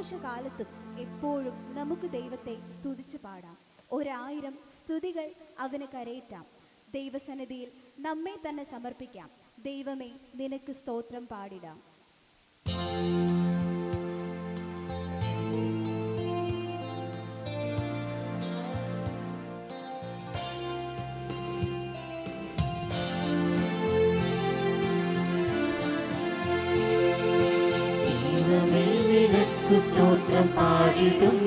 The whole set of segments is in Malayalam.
സന്തോഷകാലത്തും എപ്പോഴും നമുക്ക് ദൈവത്തെ സ്തുതിച്ചു പാടാം. 1000 സ്തുതികൾ അവന് കരയേറ്റാം. ദൈവസന്നിധിയിൽ നമ്മെ തന്നെ സമർപ്പിക്കാം. ദൈവമേ, നിനക്ക് സ്തോത്രം പാടിടാം. സ്തോത്രം പാടിടും.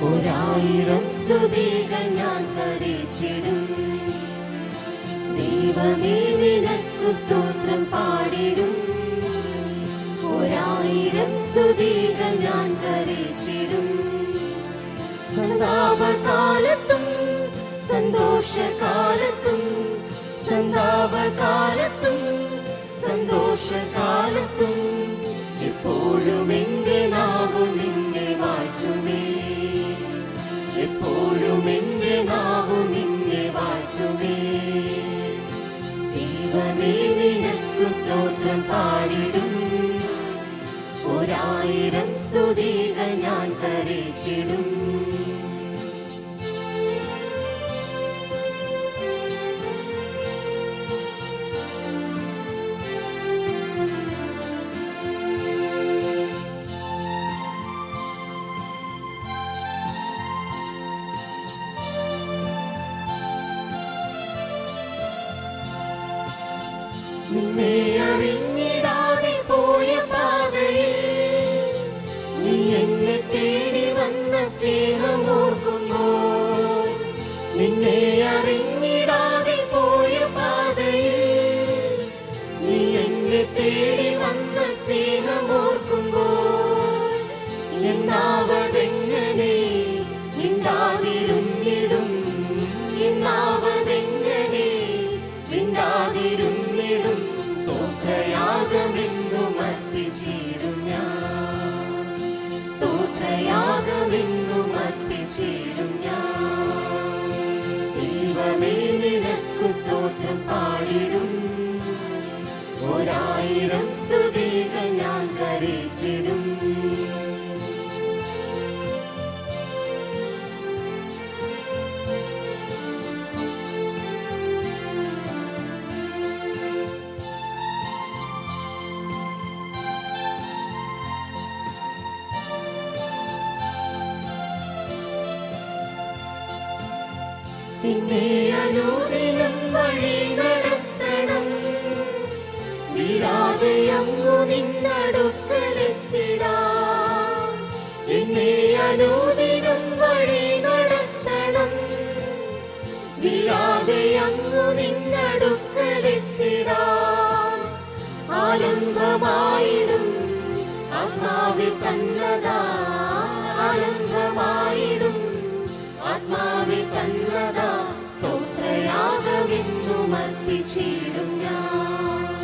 1000 സ്തുതികൾ ഞാൻ കരേറ്റിടും. ദൈവമേ, നിനക്കു സ്തോത്രം പാടിടും. 1000 സ്തുതികൾ ഞാൻ കരേറ്റിടും. സന്താപകാലത്തും സന്തോഷകാലത്തും, സന്താപകാലത്തും സന്തോഷകാലത്തും എപ്പോഴും എന്റെ നാവ് നിന്നെ വാഴ്ത്തുമേ. എപ്പോഴും എന്റെ നാവ് നിന്നെ വാഴ്ത്തുമേ. ദൈവമേ, നിനക്കു സ്തോത്രം പാടിടും. 1000 സ്തുതികൾ ഞാൻ കരേറ്റിടും. നിന്നെ അറിഞ്ഞിടാതെ പോയ പാതയിൽ നീ എന്നെ തേടി വന്ന സ്നേഹമോർക്കുമ്പോൾ, നിന്നെ അറിഞ്ഞിടാതെ പോയ പാതയിൽ നീ എന്നെ തേടി വന്ന സ്നേഹമോർക്കുമ്പോൾ, എന്നാവതെങ്ങനെ മിണ്ടാതിരുന്നിടും, എന്നാവതെങ്ങനെ മിണ്ടാതിരുന്നിടും. സ്തോത്രയാഗമെന്നും അർപ്പിച്ചിടും ഞാൻ, സ്തോത്രയാഗമെന്നും അർപ്പിച്ചിടും ഞാൻ. ദൈവമേ, നിനക്കു സ്തോത്രം പാടിടും. 1000 സ്തുതികൾ ഞാൻ കരേറ്റിടും. എന്നെ അനുദിനം വഴി നടത്തണം, വീഴാതെ അങ്ങു നിന്നടുക്കലെത്തിടാം. എന്നെ അനുദിനം വഴി നടത്തണം, വീഴാതെ അങ്ങു നിന്നടുക്കലെത്തിടാം. ആലംബമായിടും ആത്മാവിൽ തന്നതാ, ആലംബമായിടും ആത്മാവിൽ തന്നതാ. സ്തോത്രയാഗമെന്നും അർപ്പിച്ചിടും ഞാൻ,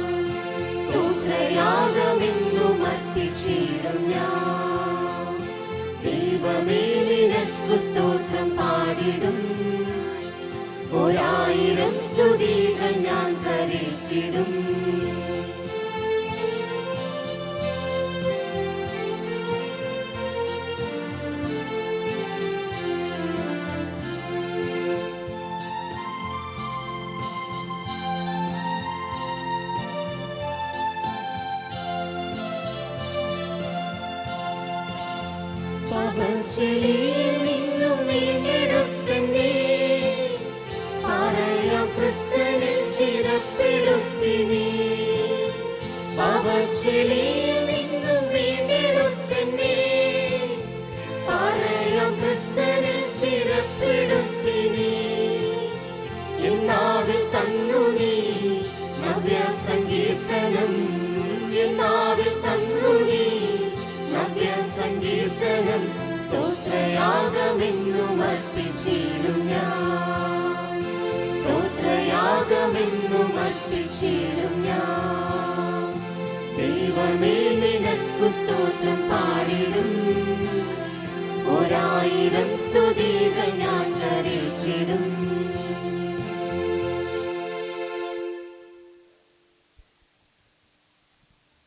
സ്തോത്രയാഗമെന്നും അർപ്പിച്ചിടും ഞാൻ. ദൈവമേ, നിനക്കു സ്തോത്രം പാടിടും. 1000 സ്തുതികൾ ഞാൻ കരേറ്റിടും. പാപച്ചെളിയിൽ നിന്നും വീണ്ടെടുത്തന്നെ, പറയാം ക്രിസ്തുവിൽ സ്ഥിരപ്പെടുത്തിനി. പാപച്ചെളിയിൽ നിന്നും വീണ്ടെടുത്തന്നെ, പറയാം ക്രിസ്തുവിൽ സ്ഥിരപ്പെടുത്തിനി. എന്നാവിൽ തന്നു നീ നവ്യ സങ്കീർത്തനം, എന്നാവിൽ തന്നു നീ നവ്യ സങ്കീർത്തനം. സ്തോത്രയാഗമെന്നും അർപ്പിച്ചിടും ഞാൻ, സ്തോത്രയാഗമെന്നും അർപ്പിച്ചിടും ഞാൻ. ദൈവമേ, നിനക്കു സ്തോത്രം പാടിടും. 1000 സ്തുതികൾ ഞാൻ കരേറ്റിടും.